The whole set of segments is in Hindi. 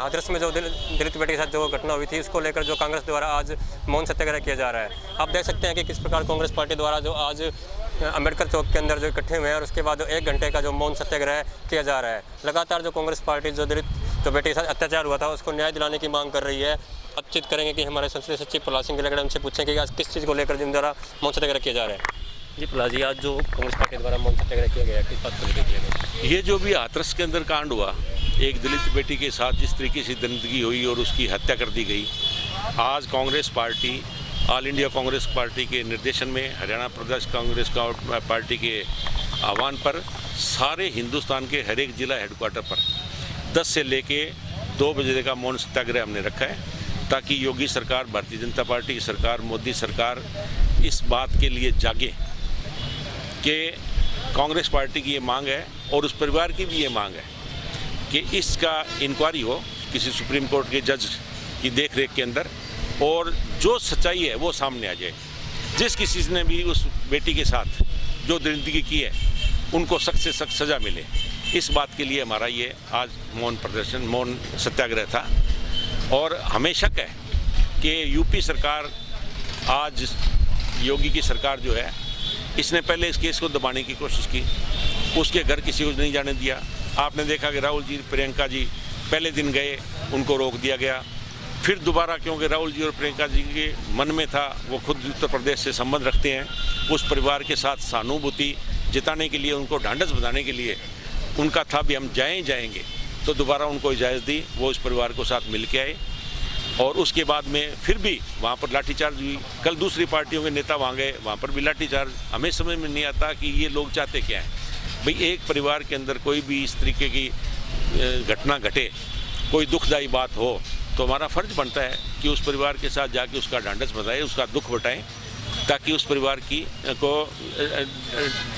हाथरस में जो दलित बेटी के साथ जो घटना हुई थी, उसको लेकर जो कांग्रेस द्वारा आज मौन सत्याग्रह किया जा रहा है। आप देख सकते हैं कि किस प्रकार कांग्रेस पार्टी द्वारा जो आज अम्बेडकर चौक के अंदर जो इकट्ठे हुए हैं और उसके बाद 1 घंटे का जो मौन सत्याग्रह किया जा रहा है। लगातार जो कांग्रेस पार्टी जो दलित जो बेटी के साथ अत्याचार हुआ था उसको न्याय दिलाने की मांग कर रही है। बातचीत करेंगे कि हमारे संसदीय सचिव प्रहलाद सिंह गिलगढ़ उनसे पूछें कि आज किस चीज़ को लेकर जिन द्वारा मौन सत्याग्रह किया जा रहा है। जी प्रहलाद जी, आज जो कांग्रेस पार्टी द्वारा मौन सत्याग्रह किया गया, किस बात को लेकर किया गया? ये जो भी हाथरस के अंदर कांड हुआ, एक दलित बेटी के साथ जिस तरीके से दरिंदगी हुई और उसकी हत्या कर दी गई, आज Congress party all India Congress party के निर्देशन में, हरियाणा प्रदेश कांग्रेस पार्टी के आह्वान पर सारे हिंदुस्तान के हर एक जिला हेडक्वार्टर पर 10 से लेके 2 बजे का मौन सत्याग्रह हमने रखा है, ताकि योगी सरकार, भारतीय जनता पार्टी की सरकार, मोदी सरकार इस बात के लिए जागे कि कांग्रेस पार्टी की ये मांग है और उस परिवार की भी ये मांग है कि इसका इंक्वायरी हो किसी सुप्रीम कोर्ट के जज की देखरेख के अंदर, और जो सच्चाई है वो सामने आ जाए। जिस किसी ने भी उस बेटी के साथ जो दरिंदगी की है उनको सख्त से सख्त सज़ा मिले, इस बात के लिए हमारा ये आज मौन सत्याग्रह था। और हमें शक है कि यूपी सरकार, आज योगी की सरकार जो है, इसने पहले इस केस को दबाने की कोशिश की, उसके घर किसी को नहीं जाने दिया। आपने देखा कि राहुल जी, प्रियंका जी पहले दिन गए, उनको रोक दिया गया। फिर दोबारा, क्योंकि राहुल जी और प्रियंका जी के मन में था, वो खुद उत्तर प्रदेश से संबंध रखते हैं, उस परिवार के साथ सहानुभूति जिताने के लिए, उनको ढांढस बंधाने के लिए उनका था भी हम जाएंगे, तो दोबारा उनको इजाज़त दी, वो इस परिवार को साथ मिल के आए। और उसके बाद में फिर भी वहाँ पर लाठीचार्ज हुई। कल दूसरी पार्टियों के नेता वहाँ गए, वहाँ पर भी लाठीचार्ज। हमें समझ में नहीं आता कि ये लोग चाहते क्या हैं। भाई, एक परिवार के अंदर कोई भी इस तरीके की घटना घटे, कोई दुखदायी बात हो, तो हमारा फ़र्ज बनता है कि उस परिवार के साथ जाके उसका ढांढस बंधाएं, उसका दुख बटाएं, ताकि उस परिवार को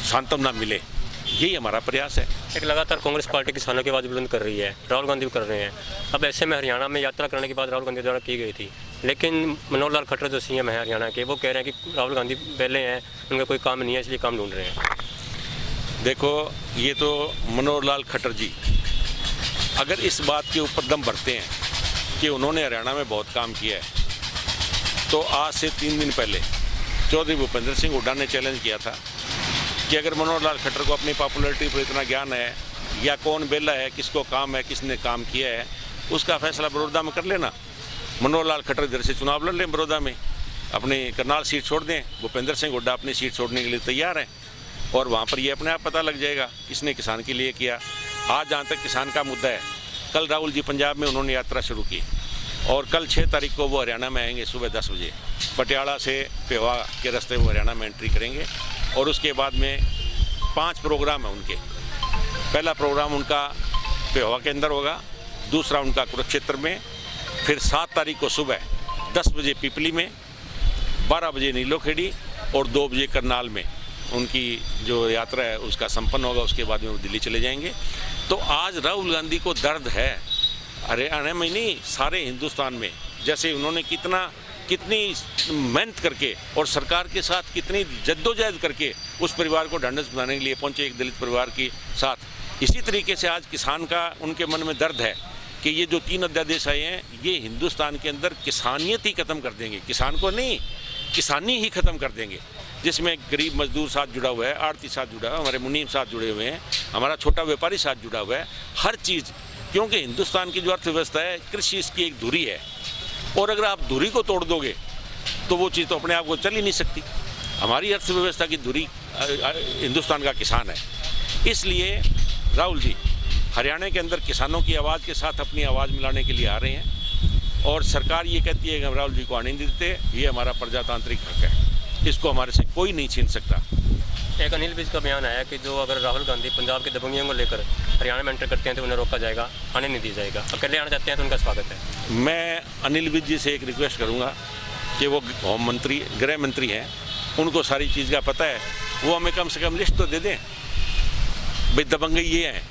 सांत्वना मिले। यही हमारा प्रयास है। एक लगातार कांग्रेस पार्टी किसानों की आवाज़ बुलंद कर रही है, राहुल गांधी भी कर रहे हैं। अब ऐसे में हरियाणा में यात्रा करने की बात राहुल गांधी द्वारा की गई थी, लेकिन मनोहर लाल खट्टर जो सीएम है हरियाणा के, वो कह रहे हैं कि राहुल गांधी पहले हैं, उनका कोई काम नहीं है, इसलिए काम ढूंढ रहे हैं। देखो, ये तो मनोहर लाल खट्टर जी अगर इस बात के ऊपर दम भरते हैं कि उन्होंने हरियाणा में बहुत काम किया है, तो आज से 3 दिन पहले चौधरी भूपेंद्र सिंह हुड्डा ने चैलेंज किया था कि अगर मनोहर लाल खट्टर को अपनी पॉपुलैरिटी पर इतना ज्ञान है, या कौन बेला है, किसको काम है, किसने काम किया है, उसका फैसला बड़ौदा में कर लेना। मनोहर लाल खट्टर इधर से चुनाव लड़ लें बड़ौदा में, अपनी करनाल सीट छोड़ दें, भूपेंद्र सिंह हुड्डा अपनी सीट छोड़ने के लिए तैयार हैं, और वहाँ पर ये अपने आप पता लग जाएगा किसने किसान के लिए किया। आज जहाँ तक किसान का मुद्दा है, कल राहुल जी पंजाब में उन्होंने यात्रा शुरू की, और कल 6 तारीख को वो हरियाणा में आएंगे सुबह 10 बजे। पटियाला से पेवा के रास्ते वो हरियाणा में एंट्री करेंगे, और उसके बाद में 5 प्रोग्राम है उनके। पहला प्रोग्राम उनका पेवा के अंदर होगा, दूसरा उनका कुरुक्षेत्र में, फिर 7 तारीख को सुबह 10 बजे पिपली में, 12 बजे नीलोखेड़ी और 2 बजे करनाल में उनकी जो यात्रा है उसका संपन्न होगा। उसके बाद में वो दिल्ली चले जाएंगे। तो आज राहुल गांधी को दर्द है हरियाणा में नहीं, सारे हिंदुस्तान में। जैसे उन्होंने कितनी मेहनत करके और सरकार के साथ कितनी जद्दोजहद करके उस परिवार को ढांढस बनाने के लिए पहुंचे, एक दलित परिवार के साथ, इसी तरीके से आज किसान का उनके मन में दर्द है कि ये जो 3 अध्यादेश आए हैं, ये हिंदुस्तान के अंदर किसानियत ही ख़त्म कर देंगे। किसान को नहीं, किसानी ही ख़त्म कर देंगे, जिसमें गरीब मजदूर साथ जुड़ा हुआ है, आड़ती साथ जुड़ा हुआ है, हमारे मुनीम साथ जुड़े हुए हैं, हमारा छोटा व्यापारी साथ जुड़ा हुआ है, हर चीज़। क्योंकि हिंदुस्तान की जो अर्थव्यवस्था है, कृषि इसकी एक धुरी है, और अगर आप धुरी को तोड़ दोगे तो वो चीज़ तो अपने आप को चल ही नहीं सकती। हमारी अर्थव्यवस्था की धुरी हिंदुस्तान का किसान है। इसलिए राहुल जी हरियाणा के अंदर किसानों की आवाज़ के साथ अपनी आवाज़ मिलाने के लिए आ रहे हैं, और सरकार ये कहती है कि हम राहुल जी को आने नहीं देते। ये हमारा प्रजातांत्रिक हक है, इसको हमारे से कोई नहीं छीन सकता। एक अनिल विज का बयान आया कि जो अगर राहुल गांधी पंजाब के दबंगियों को लेकर हरियाणा में एंटर करते हैं तो उन्हें रोका जाएगा, आने नहीं दिया जाएगा। अकेले आना चाहते हैं तो उनका स्वागत है। मैं अनिल विज जी से एक रिक्वेस्ट करूंगा कि वो होम मंत्री, गृह मंत्री हैं, उनको सारी चीज़ का पता है, वो हमें कम से कम लिस्ट तो दे दें, भाई दबंगी ये हैं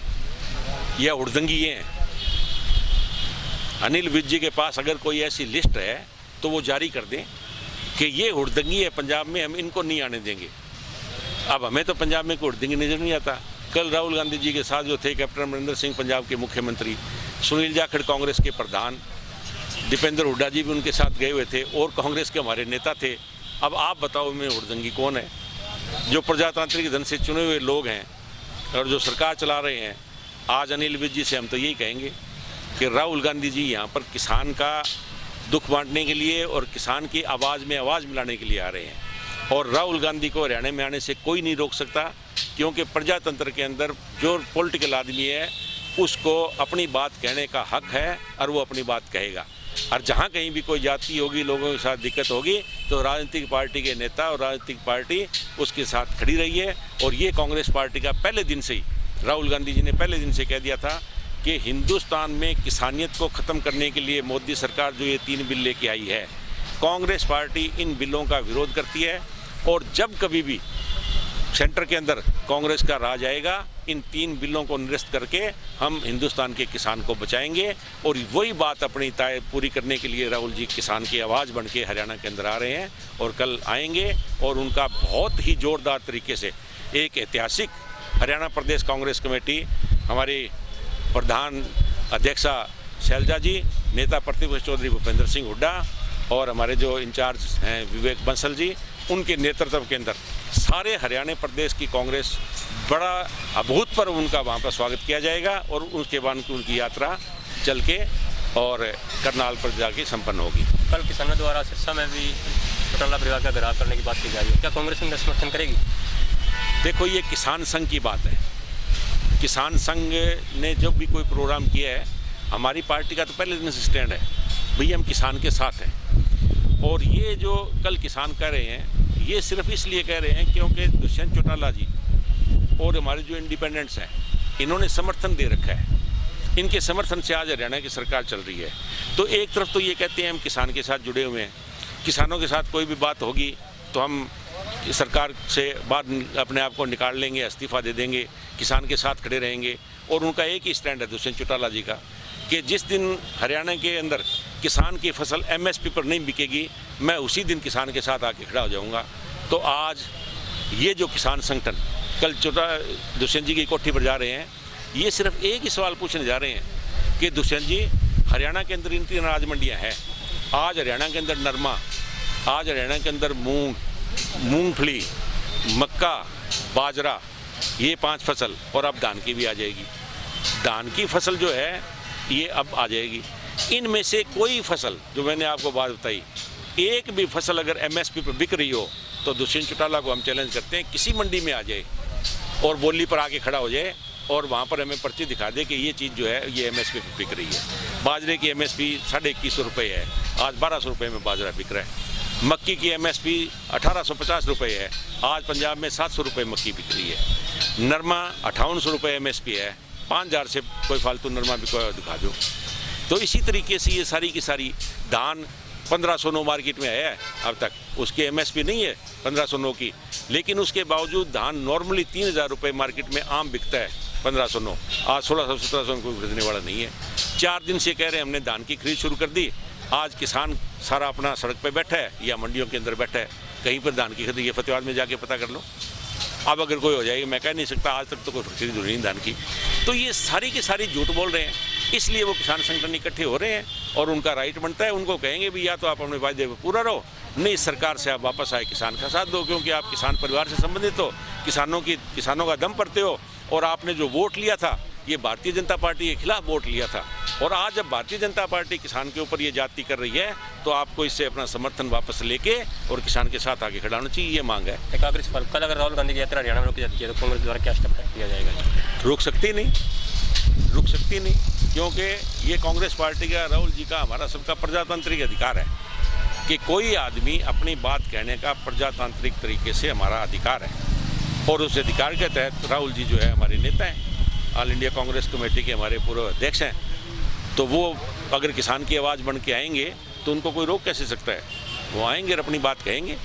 या हुड़दंगी ये हैं। अनिल विज जी के पास अगर कोई ऐसी लिस्ट है तो वो जारी कर दें कि ये हुड़दंगी है पंजाब में, हम इनको नहीं आने देंगे। अब हमें तो पंजाब में कोई हुड़दंगी नज़र नहीं आता। कल राहुल गांधी जी के साथ जो थे कैप्टन अमरिंदर सिंह पंजाब के मुख्यमंत्री, सुनील जाखड़ कांग्रेस के प्रधान, दीपेंद्र हुड्डा जी भी उनके साथ गए हुए थे और कांग्रेस के हमारे नेता थे। अब आप बताओ में हुड़दंगी कौन है? जो प्रजातांत्रिक ढंग से चुने हुए लोग हैं और जो सरकार चला रहे हैं। आज अनिल विज जी से हम तो यही कहेंगे कि राहुल गांधी जी यहाँ पर किसान का दुख बांटने के लिए और किसान की आवाज़ में आवाज़ मिलाने के लिए आ रहे हैं। और राहुल गांधी को हरियाणा में आने से कोई नहीं रोक सकता, क्योंकि प्रजातंत्र के अंदर जो पॉलिटिकल आदमी है उसको अपनी बात कहने का हक है और वो अपनी बात कहेगा। और जहाँ कहीं भी कोई जाति होगी, लोगों के साथ दिक्कत होगी, तो राजनीतिक पार्टी के नेता और राजनीतिक पार्टी उसके साथ खड़ी रही है। और ये कांग्रेस पार्टी का पहले दिन से ही, राहुल गांधी जी ने पहले दिन से कह दिया था कि हिंदुस्तान में किसानियत को ख़त्म करने के लिए मोदी सरकार जो ये 3 बिल लेके आई है, कांग्रेस पार्टी इन बिलों का विरोध करती है। और जब कभी भी सेंटर के अंदर कांग्रेस का राज आएगा, इन 3 बिलों को निरस्त करके हम हिंदुस्तान के किसान को बचाएंगे। और वही बात अपनी तय पूरी करने के लिए राहुल जी किसान की आवाज़ बन के हरियाणा के अंदर आ रहे हैं और कल आएंगे। और उनका बहुत ही ज़ोरदार तरीके से एक ऐतिहासिक हरियाणा प्रदेश कांग्रेस कमेटी, हमारी प्रधान अध्यक्षा शैलजा जी, नेता प्रतिपक्ष चौधरी भूपेंद्र सिंह हुड्डा और हमारे जो इंचार्ज हैं विवेक बंसल जी, उनके नेतृत्व के अंदर सारे हरियाणा प्रदेश की कांग्रेस बड़ा अभूतपूर्व उनका वहाँ पर स्वागत किया जाएगा। और उसके बाद उनकी यात्रा चल के और करनाल पर जाके संपन्न होगी। कल किसानों द्वारा सिरसा में भी चौटाला परिवार का घेराव करने की बात की जा रही है, क्या कांग्रेस उनका समर्थन करेगी? देखो, ये किसान संघ की बात है। किसान संघ ने जब भी कोई प्रोग्राम किया है, हमारी पार्टी का तो पहले दिन से स्टैंड है, भैया हम किसान के साथ हैं। और ये जो कल किसान कह रहे हैं, ये सिर्फ इसलिए कह रहे हैं क्योंकि दुष्यंत चौटाला जी और हमारे जो इंडिपेंडेंट्स हैं, इन्होंने समर्थन दे रखा है। इनके समर्थन से आज हरियाणा की सरकार चल रही है। तो एक तरफ तो ये कहते हैं हम किसान के साथ जुड़े हुए हैं, किसानों के साथ कोई भी बात होगी तो हम सरकार से बात अपने आप को निकाल लेंगे, इस्तीफा दे देंगे, किसान के साथ खड़े रहेंगे। और उनका एक ही स्टैंड है दुष्यंत चौटाला जी का कि जिस दिन हरियाणा के अंदर किसान की फसल MSP पर नहीं बिकेगी, मैं उसी दिन किसान के साथ आके खड़ा हो जाऊंगा। तो आज ये जो किसान संगठन कल दुष्यंत जी की कोठी पर जा रहे हैं, ये सिर्फ एक ही सवाल पूछने जा रहे हैं कि दुष्यंत जी, हरियाणा के अंदर इन 3 अनाज मंडियाँ हैं। आज हरियाणा के अंदर नरमा, आज हरियाणा के अंदर मूंगफली, मक्का, बाजरा, ये 5 फसल, और अब धान की भी आ जाएगी। धान की फसल जो है ये अब आ जाएगी। इनमें से कोई फसल, जो मैंने आपको बात बताई, एक भी फसल अगर MSP पर बिक रही हो तो दुष्यंत चौटाला को हम चैलेंज करते हैं, किसी मंडी में आ जाए और बोली पर आके खड़ा हो जाए और वहाँ पर हमें पर्ची दिखा दे कि ये चीज़ जो है ये MSP पर बिक रही है। बाजरे की MSP 2150 रुपये है, आज 1200 रुपये में बाजरा बिक रहा है। मक्की की MSP 1850 रुपये है, आज पंजाब में 700 रुपये मक्की बिक रही है। नरमा 5800 रुपये MSP है, 5000 से कोई फालतू नरमा भी कोई दिखा दो। तो इसी तरीके से ये सारी की सारी, धान 1509 मार्केट में आया है अब तक, उसकी MSP नहीं है 1509 की, लेकिन उसके बावजूद धान नॉर्मली 3000 रुपये मार्केट में आम बिकता है 1509, आज 1600-1700 कोई खरीदने वाला नहीं है। 4 दिन से कह रहे हैं हमने धान की खरीद शुरू कर दी, आज किसान सारा अपना सड़क पे बैठा है या मंडियों के अंदर बैठा है, कहीं पर धान की खरीद, ये फतेहाबाद में जाके पता कर लो। अब अगर कोई हो जाएगी, मैं कह नहीं सकता, आज तक तो कोई खरीद नहीं धान की। तो ये सारी की सारी झूठ बोल रहे हैं, इसलिए वो किसान संगठन इकट्ठे हो रहे हैं और उनका राइट बनता है। उनको कहेंगे भी या तो आप अपने वायदे पर पूरा रहो, नहीं सरकार से आप वापस आए किसान का साथ दो, क्योंकि आप किसान परिवार से संबंधित हो, किसानों का दम पड़ते हो। और आपने जो वोट लिया था, ये भारतीय जनता पार्टी के खिलाफ वोट लिया था, और आज जब भारतीय जनता पार्टी किसान के ऊपर ये जाति कर रही है, तो आपको इससे अपना समर्थन वापस लेके और किसान के साथ आगे खड़ा होना चाहिए, ये मांग है। एक आखिरी सवाल, कल अगर राहुल गांधी की यात्रा हरियाणा में रोकी जाती है तो कांग्रेस द्वारा क्या स्टेप लिया जाएगा? रुक सकती नहीं, क्योंकि ये कांग्रेस पार्टी का, राहुल जी का, हमारा सबका प्रजातांत्रिक अधिकार है कि कोई आदमी अपनी बात कहने का प्रजातांत्रिक तरीके से हमारा अधिकार है। और उस अधिकार के तहत राहुल जी जो है हमारे नेता हैं, ऑल इंडिया कांग्रेस कमेटी के हमारे पूर्व अध्यक्ष हैं, तो वो अगर किसान की आवाज़ बन के आएंगे तो उनको कोई रोक कैसे सकता है? वो आएंगे और अपनी बात कहेंगे।